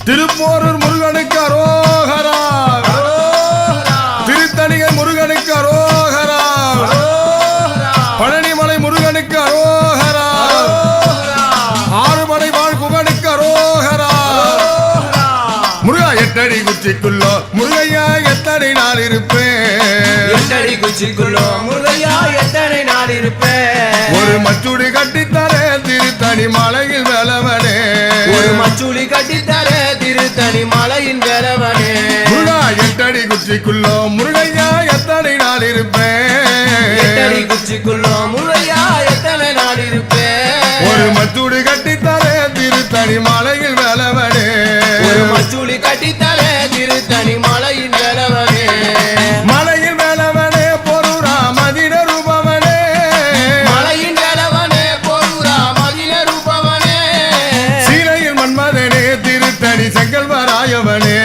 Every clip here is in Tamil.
திருப்போரூர் முருகனுக்கு அரோகரா, திருத்தணிகை முருகனுக்கு அரோகரா, பழனிமலை முருகனுக்கு அரோகரா, ஆறுபடை வாழ் குகனுக்கு அரோகரா. முருகா எட்டடி குச்சிக்குள்ளோ முருகையா எத்தனை நாள் இருப்பேன், எட்டடி குச்சிக்குள்ளோ முருகையா எத்தனை நாள் இருப்பேன். ஒரு மச்சுடி கட்டித்தர திருத்தணி மலையில் வேலவனே, ஒரு மச்சுடி கட்டித்தர திருத்தணி மலையின் வேலவனே. முருகா எட்டடி குச்சிக்குள்ளோ முருகையா எத்தனை நாள் இருப்பேன், எட்டடி குச்சிக்குள்ளோ முருகையா எத்தனை நாள் இருப்பேன். ஒரு மச்சுடி கட்டித்தர திருத்தணி மலையில் வேலவனே, ஒரு மச்சுடி கட்டித்தர திருத்தணி மலையின் வேலவனே. மலையில் வேலவனே பொருரா மதின ரூபவனே, மலையின் வேலவனே பொருரா மதின ரூபவனே. சீரையில் மன்மதனே திருத்தணி செங்கல்வராயவனே,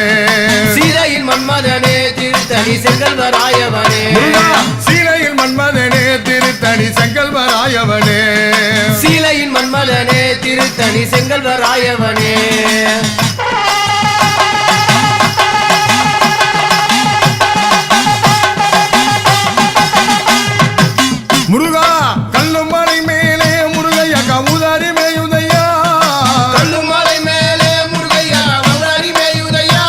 சீரையில் மன்மதனே திருத்தணி செங்கல்வராயவனே. சீரையில் மன்மதனே திருத்தணி செங்கல்வராயவனே, சீலையின் மன்மதனே திருத்தணி செங்கல்வராயவனே. முருகா கல்லும் மலை மேலே முருகையா கவுதாரி மேயுதையா, கல்லும் மலை மேலே முருகையா கவுதாரி மேயுதையா.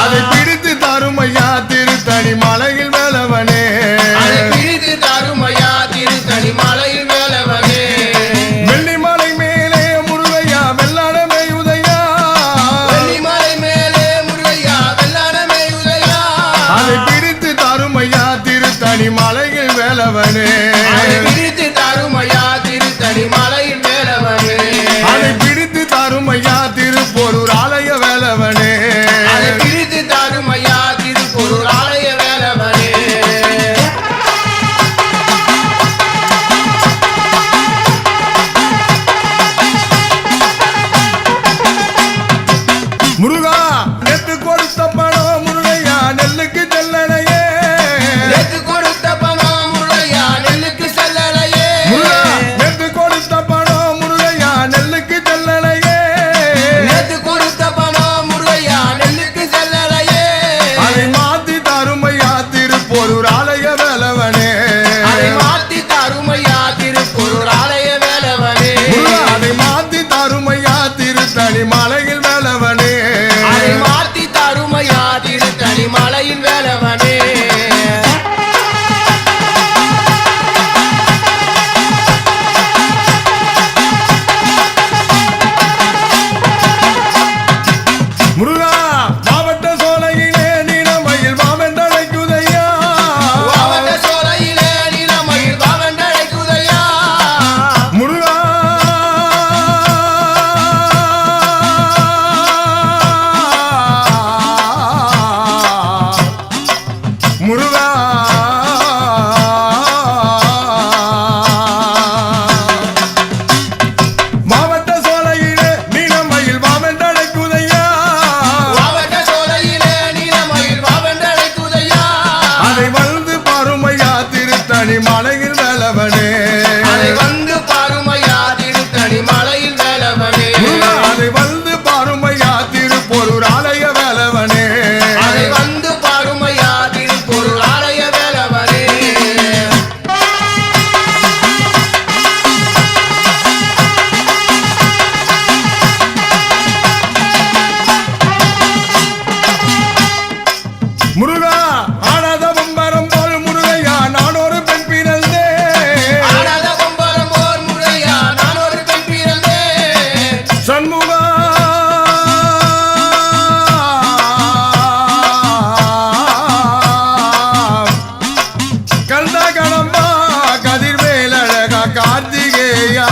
அதை பிடித்து தருமையா திருத்தணி மலையில் வேலவனே, அதை பிடித்து தருமையா திருத்தணி மலையில் வேலவனே. வெள்ளிமலை மேலே முருகையா வெள்ளாட மேயுதையா, வெள்ளிமலை மேலே முருகையா வெள்ளாட மேயுதையா. அதை பிடித்து தருமையா திருத்தணி மலையில் வேலவனே, அதை பிடித்து தருமையா திருத்தணி மலையில் வேலவனே. அதை பிடித்து தருமையா திருப்போரூர் ஆலய வேலவனே, அதை பிடித்து தருமையா திருப்பொருள் ஆலய வேலவனே. முருகா நெத்து கொடுத்த பணம் முருகையா நெல்லுக்கு செல்லனையே, நெத்து கொடுத்த பணம் முருகையா நெல்லுக்கு செல்லலையே. முருகா நெத்து கொடுத்த பணம் முருகையா நெல்லுக்கு செல்லனையே, நெத்து கொடுத்த பணம் முருகையா நெல்லுக்கு செல்லலையே. அதை மாத்தி தருமையா திருப்போரூர் ஆலய வேலவனே, அதை மாத்தி தருமையா திருப்பொருள் ஆலய வேலவனே. முருகா அதை மாத்தி தருமையா திருத்தணி மலையில் வேலவனே, அதை மாத்தி தருமையா திருத்தணி மலையின் வேலவனே. முருகா மாவட்ட சோலையிலே நீலமயில் வாவென்றழைக்குதையா, வாவட்ட சோலையிலே நீலமயில் வாவென்றழைக்குதையா. முருகா முருகா மாவட்ட சோலையிலே நீலமயில் வாவென்றழைக்குதையா, வாவட்ட சோலையிலே நீலமயில் வாவென்றழைக்குதையா. அதை வந்து பாருமையா திருத்தணி மலையில் வேலவனே, அதை வந்து பாருமையா திருத்தணி மலையில் வேலவனே. முருகா அதை வந்து பாருமையா திருப்போரூர் ஆலய வேலவனே, அதை வந்து பாருமையா திருப்பொருள் ஆலய வேலவனே. முருகா ஆடாத பம்பரம் போல் முருகையா நான் ஒரு பெண் பிறந்தே, ஆடாத பம்பரம் போர் முருகையா நான் ஒரு பெண் பிறந்தேன். சண்முகா கந்த கடம்பா கதிர்வேலழகா கார்த்திகேயா,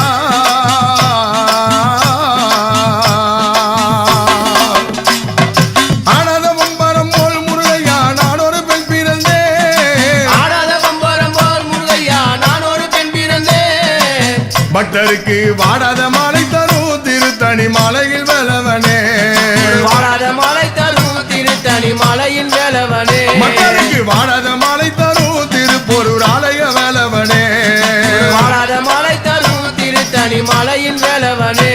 ஆடாத பம்பரம் போல் முருகையா நான் ஒரு பெண் பிறந்தே, ஆடாத பம்பரம் போர் முருகையா நான் ஒரு பெண் பிறந்தேன். பக்தருக்கு வாடாத மாலை தரும் திருத்தணி மலையில் வேலவனே, வாடாத மலை தரும் திருத்தணி மலையின் வேலவனே. மக்களுக்கு வாடாத மாலை தரும் திருப்போரூர் ஆலய வேலவனே, வாடாத மலை தரும் திருத்தணி மலையின் வேலவனே.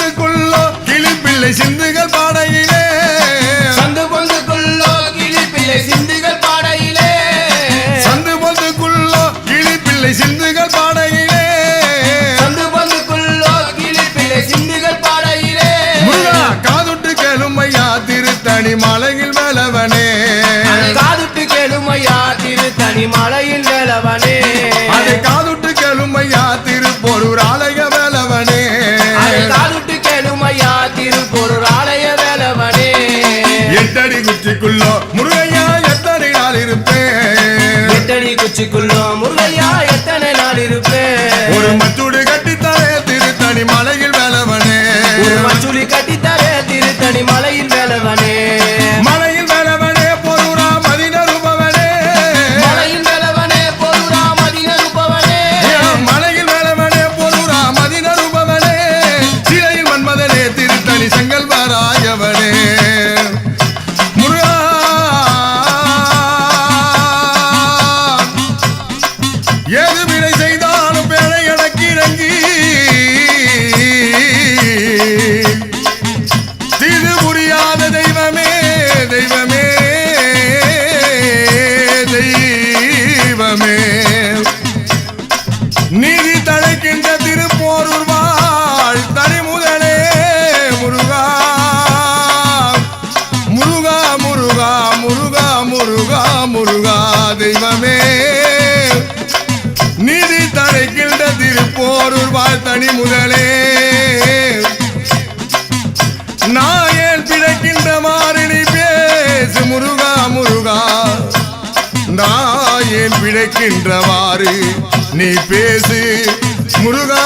பொந்துக்குள்ளோ கிளிப்பிள்ளை சிந்துகள் பாடையிலே சந்து பொந்துக்குள்ளோ கிளிப்பிள்ளை சிந்துகள் பாடையிலே சந்து பொந்துக்குள்ளோ கிளிப்பிள்ளை சிந்துகள் பாடையிலே சந்து பொந்துக்குள்ளோ கிளிப்பிள்ளை சிந்துகள் பாடையிலே முருகா காதுட்டு கேளுமையா திருத்தணி மலையில் வேலவனே காதுட்டு கேளுமையா திருத்தணி மலையில் வேலவனே அதை காதுட்டு கேளுமையா திருப்போரூர் ஆலய வேலவனே காதுட்டு கேளுமையா திருப்போரூர் ஆலய வேலவனே எட்டடி குச்சிக்குள்ளோ முருகையா எத்தனை நாள் இருப்பேன் எட்டடி குச்சிக்குள்ளோ முருகையா எத்தனை நாள் இருப்பேன் ஒரு மச்சூடு கட்டித்தரே திருத்தணி மலையில் வேலவனே ஒரு மச்சுளி கட்டித்தரே திருத்தணி மலையில் வேலவனே மலையில் வேலவனே பொருரா மதினருபவனே மலையில் வேலவனே பொருரா மதினருபவனே மலையில் வேலவனே பொருரா மதினருபவனே சிலையில் மன்மதனே திருத்தணி செங்கல்வராயவனே முருகா ஏது வினை செய்தாலும் பேழை எனக்கு இறங்கி தீது புரியாத தெய்வமே தெய்வமே தெய்வமே நீதி தழைக்கின்ற திருப்போரூர் வாழ் தனி முதலே முருகா முருகா முருகா முருகா முருகா முருகா தெய்வமே நீதி தழைக்கின்ற திருப்போரூர் வாழ் தனி முதலே நாயேன் பிழைக்கின்ற மாறினி பேசு முருகா முருகா நாயேன் பிழைக்கின்றவாறு நீ பேசு முருகா